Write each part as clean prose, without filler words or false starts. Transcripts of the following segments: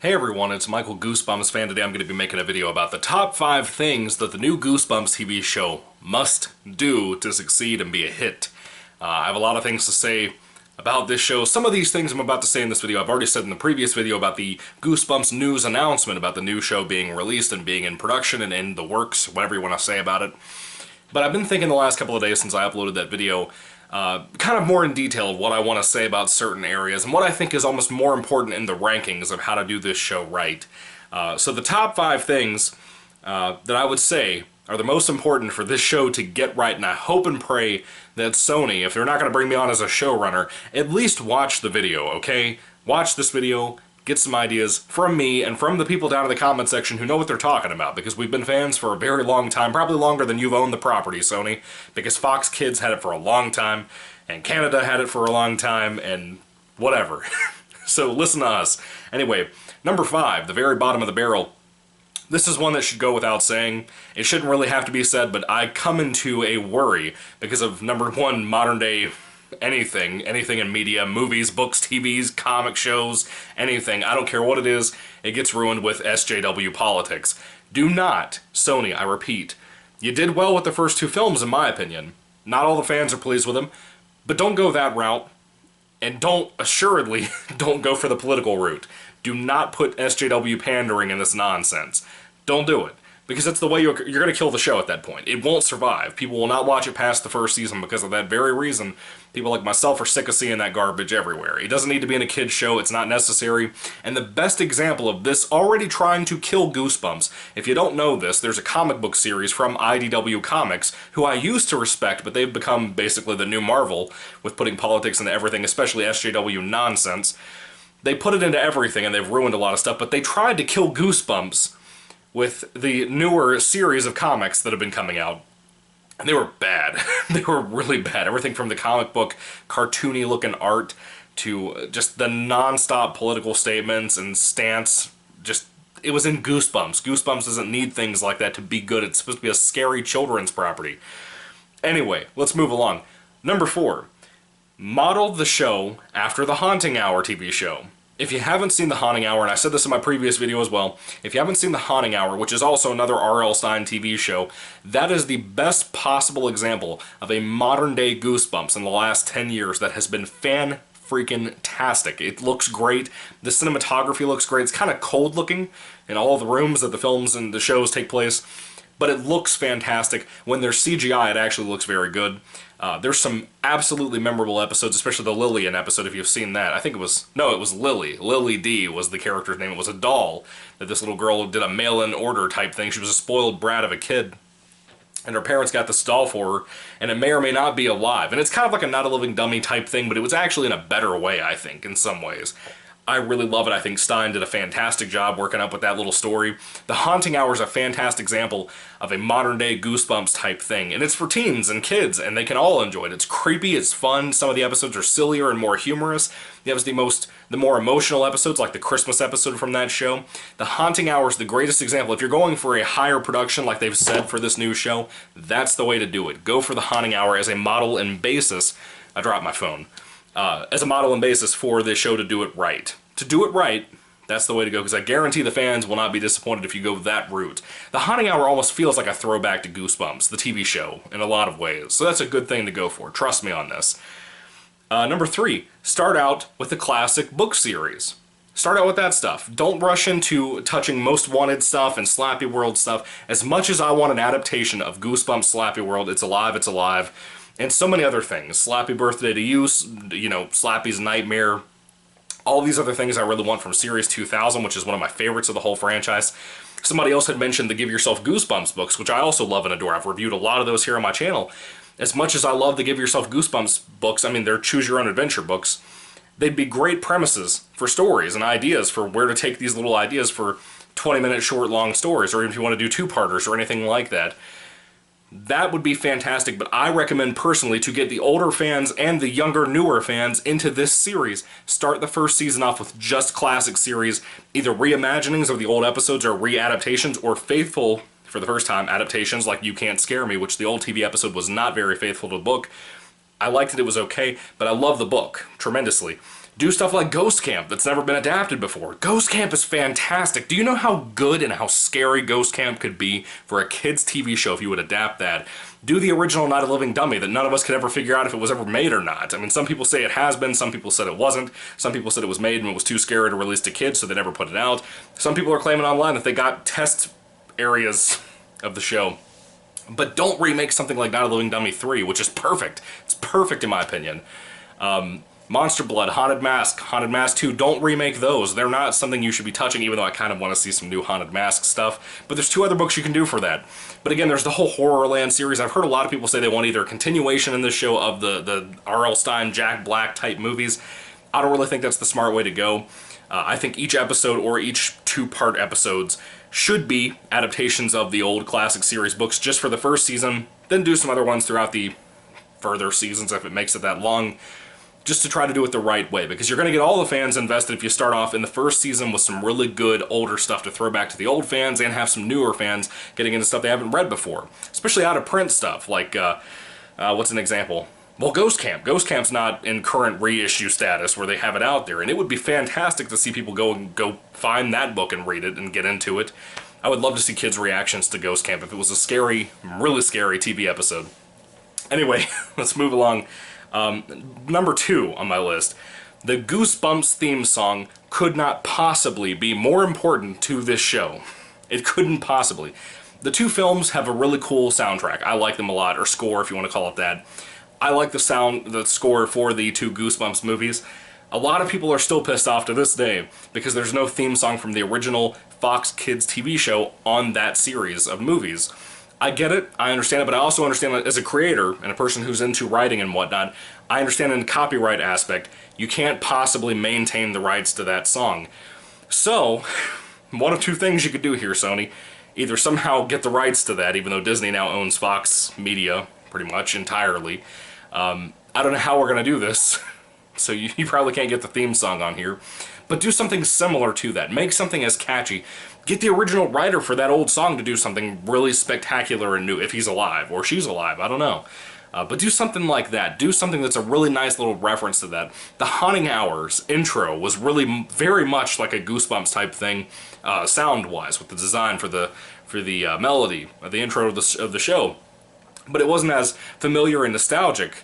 Hey everyone, it's Michael GoosebumpsFan. Today I'm going to be making a video about the top 5 things that the new Goosebumps TV show must do to succeed and be a hit. I have a lot of things to say about this show. Some of these things I'm about to say in this video I've already said in the previous video about the Goosebumps news announcement about the new show being released and being in production and in the works, whatever you want to say about it. But I've been thinking the last couple of days since I uploaded that video kind of more in detail of what I want to say about certain areas and what I think is almost more important in the rankings of how to do this show right. So the top 5 things that I would say are the most important for this show to get right, and I hope and pray that Sony, if they're not going to bring me on as a showrunner, at least watch the video, okay? Watch this video, get some ideas from me and from the people down in the comment section who know what they're talking about, because we've been fans for a very long time, probably longer than you've owned the property, Sony, because Fox Kids had it for a long time, and Canada had it for a long time, and whatever. So listen to us. Anyway, number 5, the very bottom of the barrel. This is one that should go without saying. It shouldn't really have to be said, but I come into a worry because of, number 1, modern day anything in media, movies, books, TVs, comic shows, anything. I don't care what it is, it gets ruined with SJW politics. Do not, Sony, I repeat, you did well with the first 2 films in my opinion. Not all the fans are pleased with them, but don't go that route, and assuredly, don't go for the political route. Do not put SJW pandering in this nonsense. Don't do it. Because that's the way you're going to kill the show at that point. It won't survive. People will not watch it past the first season because of that very reason. People like myself are sick of seeing that garbage everywhere. It doesn't need to be in a kid's show. It's not necessary. And the best example of this already trying to kill Goosebumps, if you don't know this, there's a comic book series from IDW Comics, who I used to respect, but they've become basically the new Marvel with putting politics into everything, especially SJW nonsense. They put it into everything and they've ruined a lot of stuff, but they tried to kill Goosebumps with the newer series of comics that have been coming out. And they were bad. They were really bad. Everything from the comic book, cartoony looking art, to just the non-stop political statements and stance. Just, it was in Goosebumps. Goosebumps doesn't need things like that to be good. It's supposed to be a scary children's property. Anyway, let's move along. Number 4. Modeled the show after the Haunting Hour TV show. If you haven't seen The Haunting Hour, and I said this in my previous video as well, if you haven't seen The Haunting Hour, which is also another R.L. Stine TV show, that is the best possible example of a modern-day Goosebumps in the last 10 years that has been fan-freaking-tastic. It looks great. The cinematography looks great. It's kind of cold-looking in all the rooms that the films and the shows take place, but it looks fantastic. When there's CGI, it actually looks very good. There's some absolutely memorable episodes, especially the Lillian episode, if you've seen that. I think it was Lily. Lily D was the character's name. It was a doll that this little girl did a mail-in order type thing. She was a spoiled brat of a kid, and her parents got this doll for her, and it may or may not be alive. And it's kind of like a Not a Living Dummy type thing, but it was actually in a better way, I think, in some ways. I really love it. I think Stine did a fantastic job working up with that little story. The Haunting Hour is a fantastic example of a modern-day Goosebumps type thing, and it's for teens and kids, and they can all enjoy it. It's creepy, it's fun, some of the episodes are sillier and more humorous. You have the more emotional episodes, like the Christmas episode from that show. The Haunting Hour is the greatest example. If you're going for a higher production, like they've said for this new show, that's the way to do it. Go for The Haunting Hour as a model and basis. I dropped my phone. As a model and basis for this show to do it right. To do it right, that's the way to go, because I guarantee the fans will not be disappointed if you go that route. The Haunting Hour almost feels like a throwback to Goosebumps, the TV show, in a lot of ways, so that's a good thing to go for. Trust me on this. Number 3, start out with the classic book series. Start out with that stuff. Don't rush into touching Most Wanted stuff and Slappy World stuff. As much as I want an adaptation of Goosebumps Slappy World, It's Alive, It's Alive, and so many other things. Slappy Birthday to You, Slappy's Nightmare, all these other things I really want from Series 2000, which is one of my favorites of the whole franchise. Somebody else had mentioned the Give Yourself Goosebumps books, which I also love and adore. I've reviewed a lot of those here on my channel. As much as I love the Give Yourself Goosebumps books, I mean, they're choose-your-own-adventure books, they'd be great premises for stories and ideas for where to take these little ideas for 20-minute short, long stories, or even if you want to do 2-parters or anything like that. That would be fantastic, but I recommend personally to get the older fans and the younger, newer fans into this series. Start the first season off with just classic series, either reimaginings of the old episodes or readaptations, or faithful, for the first time, adaptations like You Can't Scare Me, which the old TV episode was not very faithful to the book. I liked it, it was okay, but I love the book tremendously. Do stuff like Ghost Camp that's never been adapted before. Ghost Camp is fantastic. Do you know how good and how scary Ghost Camp could be for a kid's TV show if you would adapt that? Do the original Night of the Living Dummy that none of us could ever figure out if it was ever made or not. I mean, some people say it has been, some people said it wasn't, some people said it was made and it was too scary to release to kids, so they never put it out. Some people are claiming online that they got test areas of the show. But don't remake something like Night of the Living Dummy 3, which is perfect. It's perfect in my opinion. Monster Blood, Haunted Mask 2, don't remake those. They're not something you should be touching, even though I kind of want to see some new Haunted Mask stuff. But there's 2 other books you can do for that. But again, there's the whole Horrorland series. I've heard a lot of people say they want either a continuation in this show of the R.L. Stine, Jack Black type movies. I don't really think that's the smart way to go. I think each episode, or each 2-part episodes, should be adaptations of the old classic series books just for the first season, then do some other ones throughout the further seasons if it makes it that long, just to try to do it the right way, because you're going to get all the fans invested if you start off in the first season with some really good older stuff to throw back to the old fans and have some newer fans getting into stuff they haven't read before, especially out of print stuff, like, what's an example? Well, Ghost Camp. Ghost Camp's not in current reissue status where they have it out there, and it would be fantastic to see people go find that book and read it and get into it. I would love to see kids' reactions to Ghost Camp if it was a scary, really scary TV episode. Anyway, let's move along. Number 2 on my list. The Goosebumps theme song could not possibly be more important to this show. It couldn't possibly. The 2 films have a really cool soundtrack. I like them a lot, or score if you want to call it that. I like the score for the 2 Goosebumps movies. A lot of people are still pissed off to this day because there's no theme song from the original Fox Kids TV show on that series of movies. I get it, I understand it, but I also understand that as a creator and a person who's into writing and whatnot, I understand in the copyright aspect, you can't possibly maintain the rights to that song. So, one of 2 things you could do here, Sony. Either somehow get the rights to that, even though Disney now owns Fox Media, pretty much, entirely. I don't know how we're going to do this, so you probably can't get the theme song on here. But do something similar to that. Make something as catchy. Get the original writer for that old song to do something really spectacular and new, if he's alive, or she's alive, I don't know. But do something like that. Do something that's a really nice little reference to that. The Haunting Hours intro was really very much like a Goosebumps type thing, sound-wise, with the design for the melody, the intro of the show. But it wasn't as familiar and nostalgic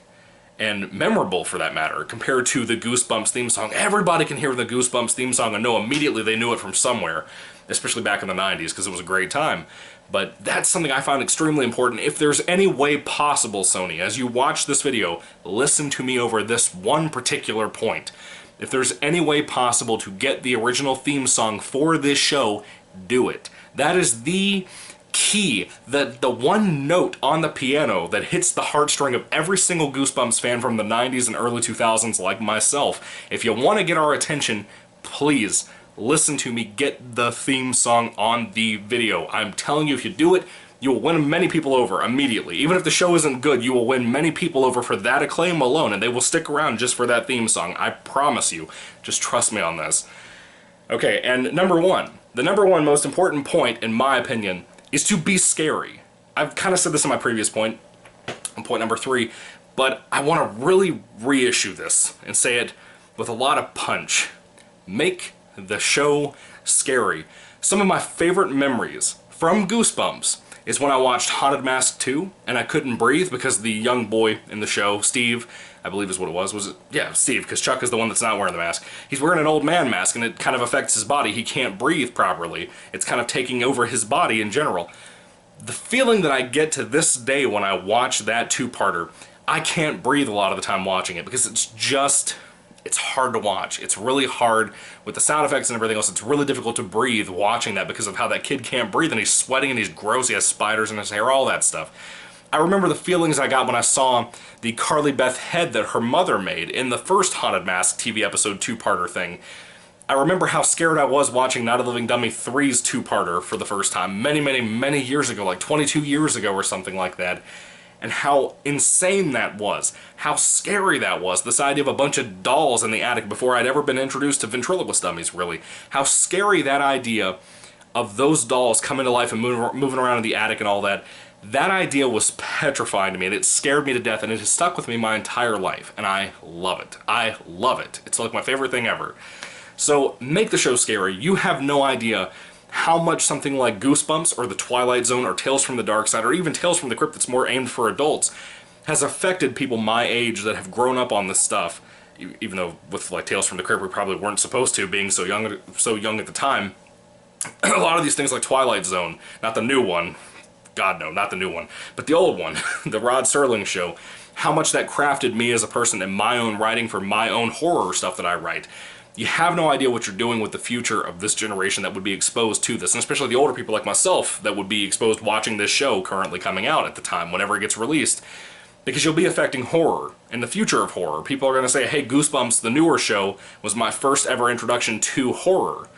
and memorable, for that matter, compared to the Goosebumps theme song. Everybody can hear the Goosebumps theme song and know immediately they knew it from somewhere, especially back in the 90s, because it was a great time. But that's something I found extremely important. If there's any way possible, Sony, as you watch this video, listen to me over this one particular point. If there's any way possible to get the original theme song for this show, do it. That is the key, the one note on the piano that hits the heartstring of every single Goosebumps fan from the 90s and early 2000s like myself. If you want to get our attention, please listen to me get the theme song on the video. I'm telling you, if you do it, you will win many people over immediately. Even if the show isn't good, you will win many people over for that acclaim alone, and they will stick around just for that theme song. I promise you. Just trust me on this. Okay, and number 1. The number 1 most important point, in my opinion, is to be scary. I've kind of said this in my previous point, on point number 3, but I want to really reissue this and say it with a lot of punch. Make the show scary. Some of my favorite memories from Goosebumps is when I watched Haunted Mask 2 and I couldn't breathe because the young boy in the show, Steve, I believe is what it was. Yeah, Steve, because Chuck is the one that's not wearing the mask. He's wearing an old man mask and it kind of affects his body. He can't breathe properly. It's kind of taking over his body in general. The feeling that I get to this day when I watch that 2-parter, I can't breathe a lot of the time watching it because it's hard to watch. It's really hard with the sound effects and everything else. It's really difficult to breathe watching that because of how that kid can't breathe and he's sweating and he's gross. He has spiders in his hair, all that stuff. I remember the feelings I got when I saw the Carly Beth head that her mother made in the first Haunted Mask TV episode 2-parter thing. I remember how scared I was watching Night of the Living Dummy 3's 2-parter for the first time many years ago, like 22 years ago or something like that. And how insane that was. How scary that was. This idea of a bunch of dolls in the attic before I'd ever been introduced to ventriloquist dummies, really. How scary that idea of those dolls coming to life and moving around in the attic and all that. That idea was petrifying to me, and it scared me to death, and it has stuck with me my entire life, and I love it. I love it. It's like my favorite thing ever. So make the show scary. You have no idea how much something like Goosebumps or The Twilight Zone or Tales from the Dark Side or even Tales from the Crypt that's more aimed for adults has affected people my age that have grown up on this stuff. Even though with like Tales from the Crypt we probably weren't supposed to, being so young at the time. A lot of these things like Twilight Zone, not the new one, God no, not the new one, but the old one, the Rod Serling show, how much that crafted me as a person in my own writing for my own horror stuff that I write. You have no idea what you're doing with the future of this generation that would be exposed to this, and especially the older people like myself that would be exposed watching this show currently coming out at the time, whenever it gets released. Because you'll be affecting horror and the future of horror. People are going to say, hey, Goosebumps, the newer show, was my first ever introduction to horror.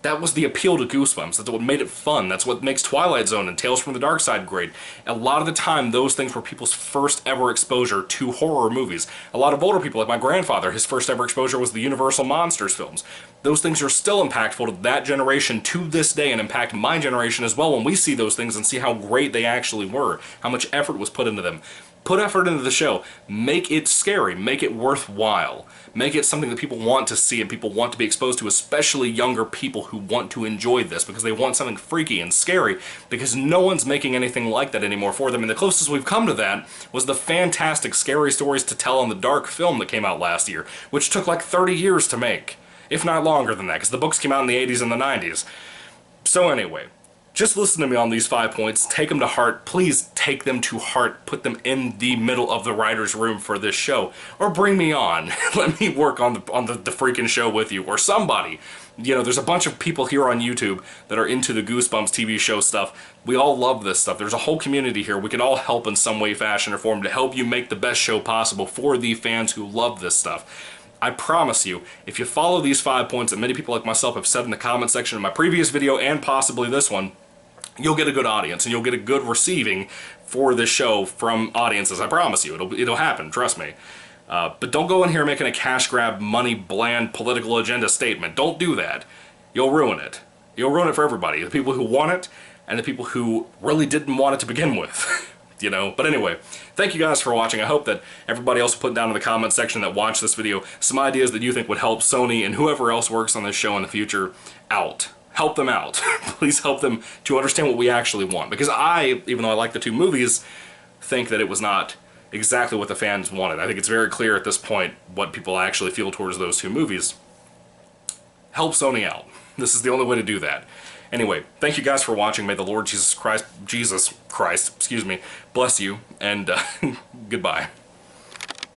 That was the appeal to Goosebumps. That's what made it fun. That's what makes Twilight Zone and Tales from the Dark Side great. A lot of the time, those things were people's first ever exposure to horror movies. A lot of older people, like my grandfather, his first ever exposure was the Universal Monsters films. Those things are still impactful to that generation to this day and impact my generation as well when we see those things and see how great they actually were, how much effort was put into them. Put effort into the show. Make it scary. Make it worthwhile. Make it something that people want to see and people want to be exposed to, especially younger people who want to enjoy this because they want something freaky and scary, because no one's making anything like that anymore for them. And the closest we've come to that was the fantastic Scary Stories to Tell in the Dark film that came out last year, which took like 30 years to make, if not longer than that, because the books came out in the 80s and the 90s. So anyway, just listen to me on these 5 points. Take them to heart. Please take them to heart. Put them in the middle of the writer's room for this show. Or bring me on. Let me work on the freaking show with you. Or somebody. You know, there's a bunch of people here on YouTube that are into the Goosebumps TV show stuff. We all love this stuff. There's a whole community here. We can all help in some way, fashion, or form to help you make the best show possible for the fans who love this stuff. I promise you, if you follow these 5 points that many people like myself have said in the comment section in my previous video and possibly this one, you'll get a good audience and you'll get a good receiving for this show from audiences. I promise you, it'll happen, trust me. But don't go in here making a cash grab, money, bland, political agenda statement. Don't do that. You'll ruin it. You'll ruin it for everybody. The people who want it and the people who really didn't want it to begin with. You know, but anyway, thank you guys for watching. I hope that everybody else put down in the comment section that watched this video some ideas that you think would help Sony and whoever else works on this show in the future out. Help them out. Please help them to understand what we actually want. Because I, even though I like the two movies, think that it was not exactly what the fans wanted. I think it's very clear at this point what people actually feel towards those two movies. Help Sony out. This is the only way to do that. Anyway, thank you guys for watching. May the Lord Jesus Christ, excuse me, bless you, and goodbye.